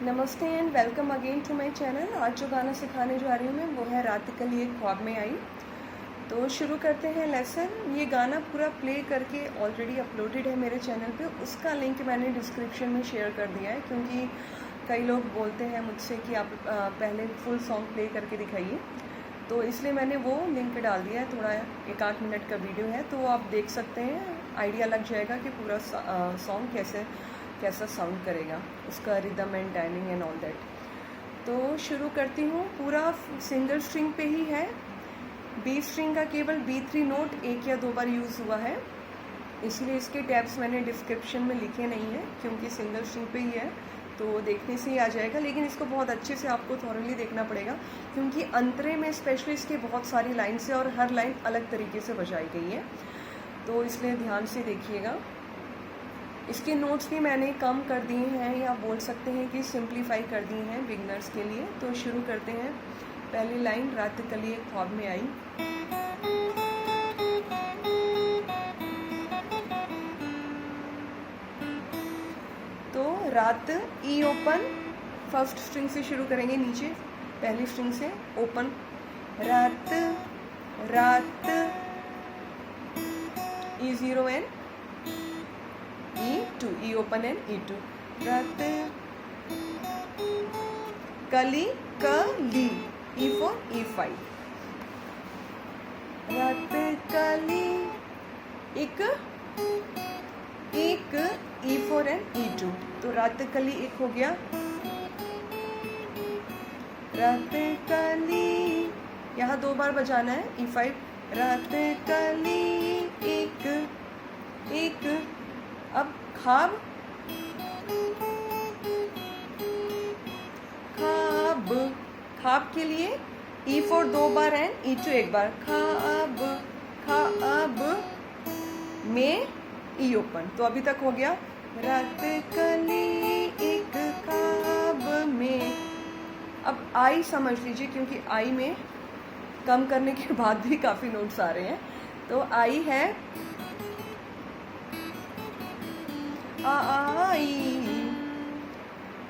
नमस्ते and welcome again to my channel. आज जो गाना सिखाने जा रही हूँ मैं वो है रात कली एक ख्वाब में आई। तो शुरू करते हैं लेसन। ये गाना पूरा प्ले करके ऑलरेडी अपलोडेड है मेरे चैनल पे। उसका लिंक मैंने डिस्क्रिप्शन में शेयर कर दिया है, क्योंकि कई लोग बोलते हैं मुझसे कि आप पहले फुल सॉन्ग प्ले करके दिखाइए, तो इसलिए मैंने वो लिंक डाल दिया है। थोड़ा 1-8 मिनट का वीडियो है, तो आप देख सकते हैं, आइडिया लग जाएगा कि पूरा सॉन्ग कैसा साउंड करेगा, उसका rhythm and timing and all that. तो शुरू करती हूँ। पूरा सिंगल स्ट्रिंग पे ही है। बी स्ट्रिंग का केवल B3 नोट 1 या 2 बार यूज़ हुआ है, इसलिए इसके टैब्स मैंने डिस्क्रिप्शन में लिखे नहीं है, क्योंकि सिंगल स्ट्रिंग पे ही है, तो देखने से ही आ जाएगा। लेकिन इसको बहुत अच्छे से आपको थॉरली देखना पड़ेगा, क्योंकि अंतरे में स्पेशली इसकी बहुत सारी लाइन्स है और हर लाइन अलग तरीके से बजाई गई है, तो इसलिए ध्यान से देखिएगा। इसके नोट्स भी मैंने कम कर दिए हैं, या बोल सकते हैं कि सिंप्लीफाई कर दिए हैं बिगनर्स के लिए। तो शुरू करते हैं। पहली लाइन, रात कली एक ख्वाब में आई। तो रात ई ओपन, फर्स्ट स्ट्रिंग से शुरू करेंगे, नीचे पहली स्ट्रिंग से ओपन। रात रात E0 N E2, E open and E2। रात कली कली E4 E5। रात कली एक E4 and E2। तो रात कली एक हो गया। रात कली यहाँ 2 बार बजाना है, E5। रात कली एक एक। अब ख्वाब खाब, खाब के लिए E4 2 बार है, E2 1 बार। खाब खाब में E ओपन। तो अभी तक हो गया। रात कली एक ख्वाब में। अब आई समझ लीजिए, क्योंकि आई में कम करने के बाद भी काफ़ी नोट्स आ रहे हैं। तो आई है आई,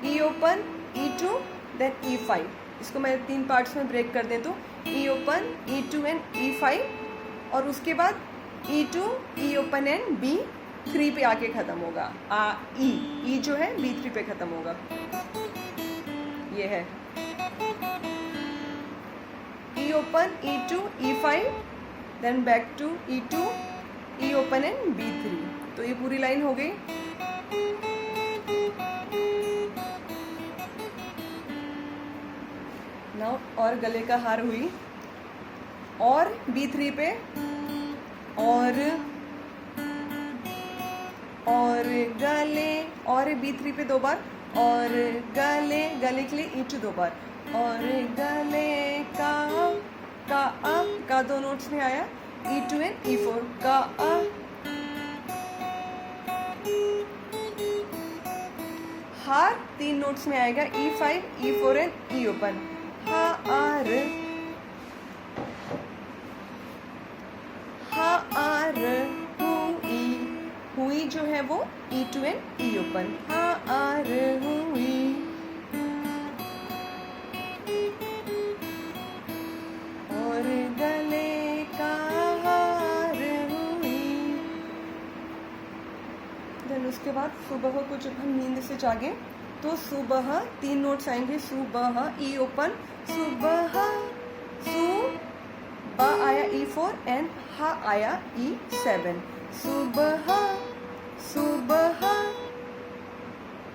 E open E2 then E5। इसको मैं 3 पार्ट्स में ब्रेक कर दें तो E open E2 and E5, और उसके बाद E2 E open and B3 पे आके ख़त्म होगा। E जो है B3 पे ख़त्म होगा। ये है E open E2 E5 then back to E2 E open and B3। तो ये पूरी लाइन हो गई। नाउ और गले का हार हुई, और B3 पे और गले, और B3 पे 2 बार, और गले के लिए E2 2 बार, और गले का 2 नोट्स में आया, E2 एंड E4 का हार 3 नोट्स में आएगा, E5 E4 and E open. हार हार हुई जो है वो E2 एंड E ओपन। हार हुई। और गले का हार हुई। देन उसके बाद सुबह को जब हम नींद से जागे तो सुबह 3 नोट्स आएंगे। सुबह E ओपन, सुबह बा आया E4 एंड हा आया E7। सुबह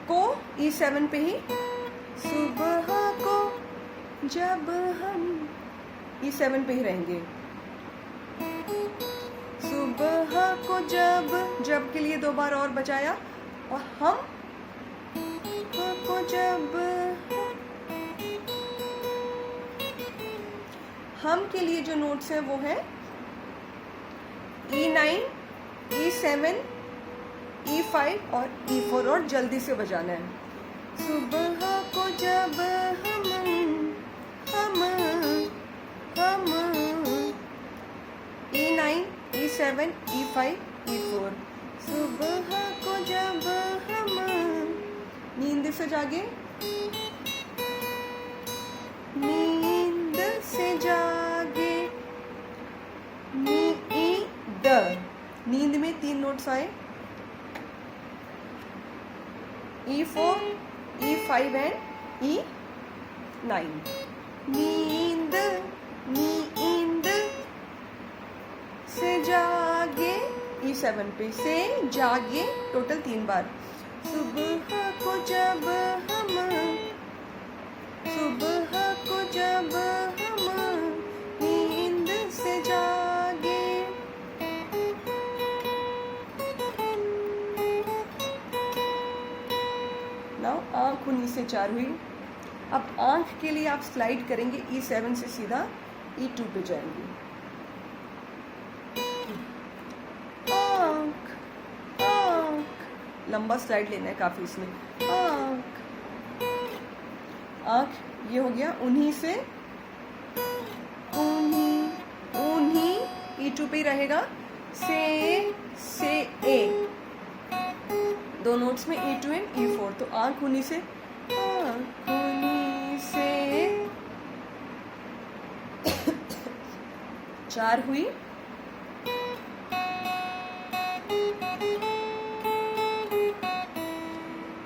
को E7 पे ही, सुबह को जब हम E7 पे ही रहेंगे। सुबह को जब के लिए 2 बार और बजाया, और हम को जब, हम के लिए जो नोट्स हैं वो है E9 E7 E5 और E4, और जल्दी से बजाना है। सुबह को जब हम E9 E7 E5 E4। सुबह को जब हम नींद से जागे नींद से जागे, नींद, नींद में 3 नोट्स आए, E4, E5 एंड E9। नींद, नींद से जागे, E7 पे, से जागे टोटल 3 बार। सुबह को जब हम, सुबह को जब हम नींद से जागे। नाउ आँख 19 से 4 हुई। अब आँख के लिए आप स्लाइड करेंगे E7 से सीधा E2 पे जाएंगे। आँख, आँख, लंबा स्लाइड लेना है काफ़ी इसमें। आँख, आँख, ये हो गया। उन्हीं से, उन्हीं, उन्हीं E2 पे ही रहेगा। से ए, 2 नोट्स में E2 एंड E4। तो आँख उन्हीं से, आँख उन्हीं से 4 हुई।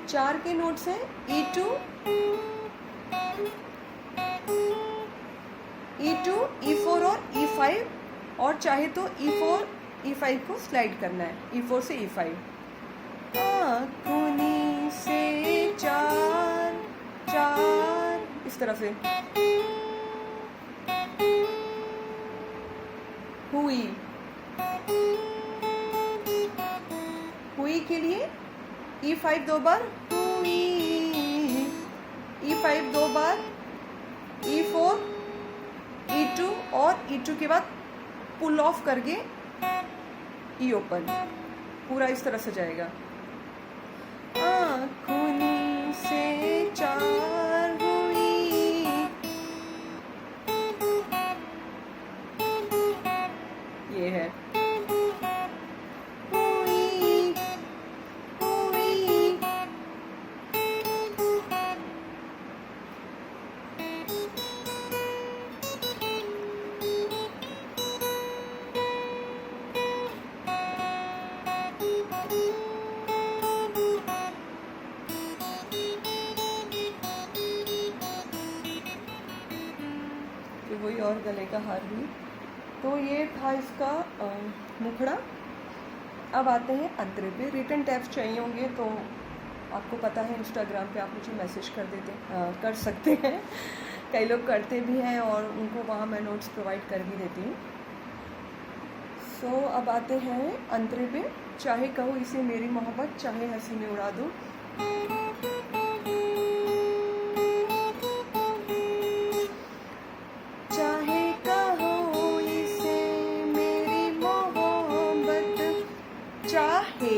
चार के नोट्स हैं E2, E2, E4 और E5, और चाहे तो E4, E5 को स्लाइड करना है, E4 से E5। आँखों से 4, 4 इस तरह से। हुई, हुई के लिए E5 2 बार, हुई, E5 2 बार, E4, E2 और E2 के बाद पुल ऑफ करके E ओपन, पूरा इस तरह से जाएगा। आँखों से 4 हुई, ये है। वही और गले का हार भी। तो ये था इसका मुखड़ा। अब आते हैं अंतरे पे। रिटन टेप्स चाहिए होंगे तो आपको पता है इंस्टाग्राम पे आप मुझे मैसेज कर सकते हैं। कई लोग करते भी हैं और उनको वहाँ मैं नोट्स प्रोवाइड कर भी देती हूँ। सो अब आते हैं अंतरे पे। चाहे कहो इसे मेरी मोहब्बत, चाहे हंसी में उड़ा दो। चाहे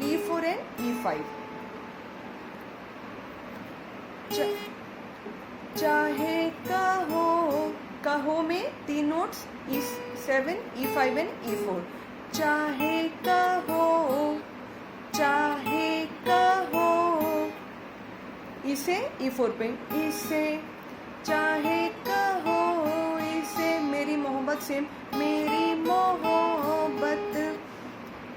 E4 एंड E5, चाहे कहो, कहो में 3 notes E7, E5 and E4। चाहे कहो, चाहे कहो, इसे E4 पे, इसे चाहे कहो इसे मेरी मोहब्बत, सेम मेरी मोहब्बत,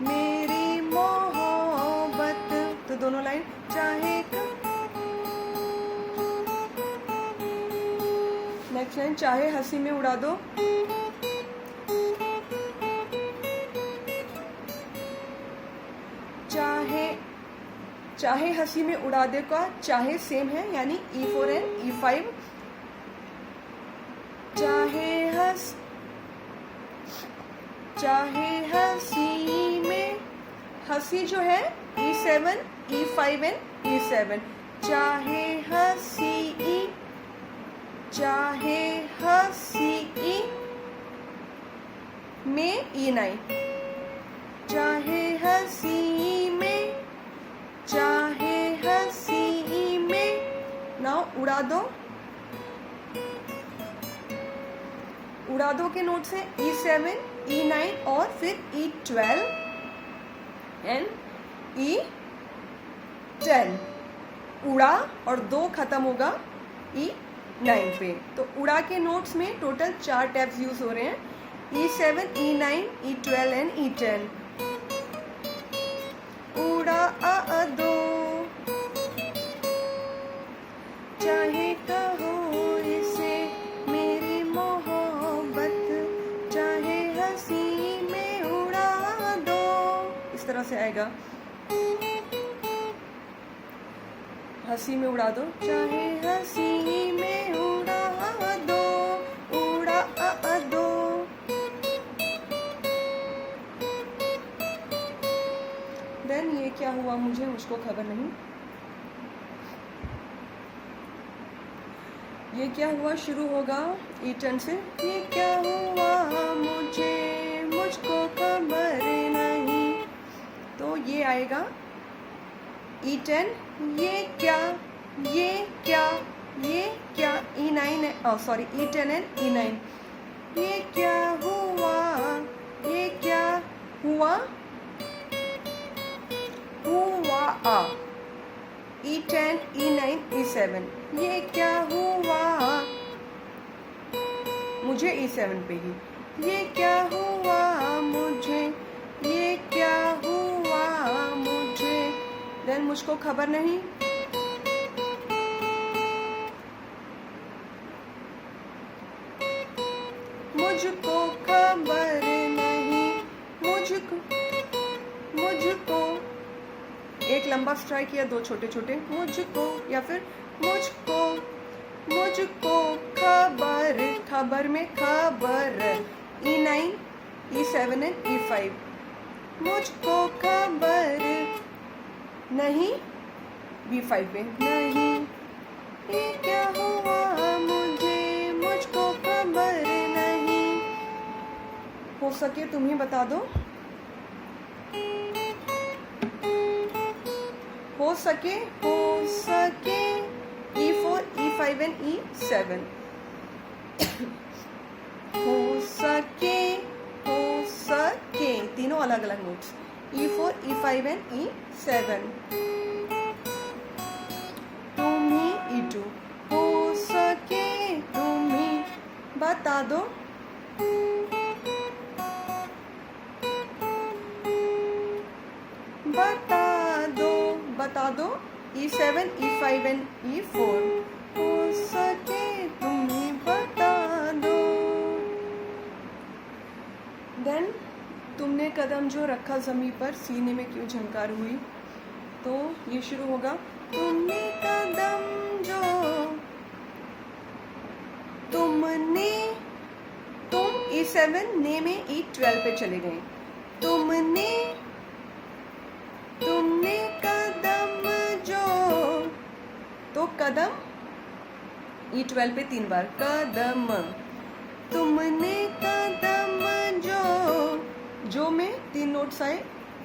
मेरी मोहब्बत। तो दोनों लाइन चाहे। नेक्स्ट लाइन चाहे हंसी में उड़ा दो। चाहे, चाहे हंसी में उड़ा दे का चाहे सेम है, यानी E4 एंड E5। चाहे हंसी में, हंसी जो है E7, E5 एंड E7। चाहे हंसी, चाहे हंसी में E9। चाहे हंसी में, चाहे हंसी में। नाउ उड़ा दो। उड़ा दो के नोट्स हैं E7, E9 और फिर E12 एंड E10। उड़ा और 2 ख़त्म होगा E9 पे। तो उड़ा के नोट्स में टोटल 4 टैब्स यूज़ हो रहे हैं, E7, E9, E12 and E10। उड़ा दो चाहे कहो इसे मेरी मोहब्बत, चाहे हंसी में उड़ा दो, इस तरह से आएगा। हंसी में उड़ा दो, चाहे हंसी में उड़ा दो, उड़ा दो। देन ये क्या हुआ मुझको खबर नहीं। ये क्या हुआ शुरू होगा E10 से। ये क्या हुआ मुझको खबर नहीं, तो ये आएगा E10। ये क्या E9 है, सॉरी E10 एंड E9। ये क्या हुआ E10, E9, E7। ये क्या हुआ मुझे E7 पे ही। ये क्या हुआ मुझे, ये क्या हुआ मुझे, देन मुझको खबर नहीं। मुझको खबर नहीं, मुझको एक लंबा स्ट्राइक किया, 2 छोटे छोटे, मुझको या फिर मुझको खबर में खबर, E9, E7 एंड E5। मुझको खबर नहीं, B5 पे नहीं। ये क्या हुआ मुझको खबर नहीं। हो सके तुम ही बता दो। हो सके E4, E5 एंड E7। हो सके तीनों अलग अलग notes, E4, E5 and E7। तुम ही E2। हो सके तुम ही बता दो। बता दो E7, E5 एंड E4। हो सके तुम ही बता दो। देन तुमने कदम जो रखा ज़मीं पर, सीने में क्यों झंकार हुई, तो ये शुरू होगा। तुमने कदम जो, तुम E7, ने में E12 पे चले गए। तुमने कदम जो, तो कदम E12 पे 3 बार, कदम। तुमने कदम जो में 3 नोट्स आए,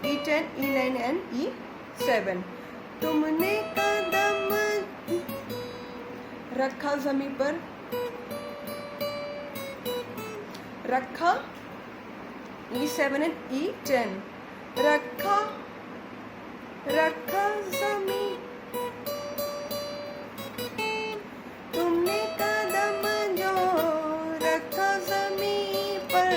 E10, E9 एंड E7। तुमने कदम रखा जमीन पर, रखा E7 एंड E10। रखा जमीन, तुमने कदम जो रखा जमीन पर,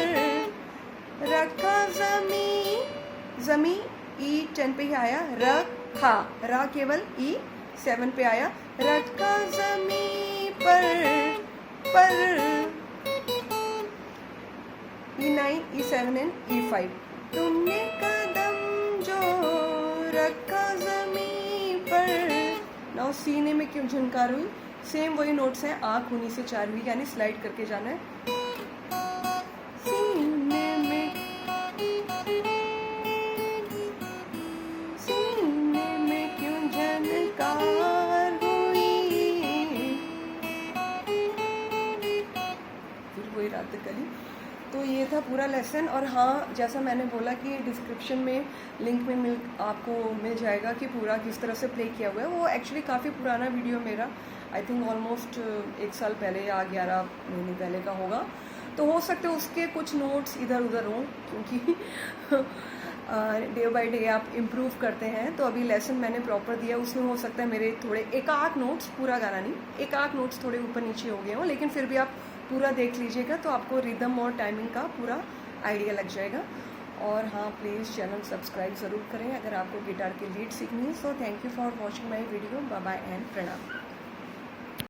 रखा जमीन E10 पे ही आया, रखा, रा केवल E7 पे आया। रखा जमीन पर E9, E7 एंड E5। तुमने कदम जो रखा जमीन पर। नाउ सीने में क्यों झंकार हुई, सेम वही नोट्स हैं, आँख उन्हीं से 4 हुई, यानी स्लाइड करके जाना है। सीने में क्यों झनकार हुई, फिर वही रात कली। तो ये था पूरा लेसन। और हाँ, जैसा मैंने बोला कि डिस्क्रिप्शन में लिंक में आपको मिल जाएगा कि पूरा किस तरह से प्ले किया हुआ है। वो एक्चुअली काफ़ी पुराना वीडियो मेरा, आई थिंक ऑलमोस्ट 1 साल पहले या 11 महीने पहले का होगा। तो हो सकते उसके कुछ नोट्स इधर उधर हों, क्योंकि डे बाय डे आप इम्प्रूव करते हैं। तो अभी लेसन मैंने प्रॉपर दिया, उसमें हो सकता है मेरे थोड़े एक आध नोट्स, पूरा गाना नहीं, एक आध नोट्स थोड़े ऊपर नीचे हो गए हों, लेकिन फिर भी आप पूरा देख लीजिएगा तो आपको रिदम और टाइमिंग का पूरा आइडिया लग जाएगा। और हाँ, प्लीज़ चैनल सब्सक्राइब ज़रूर करें अगर आपको गिटार की लीड सीखनी है। So thank you for watching my video. Bye bye and प्रणाम।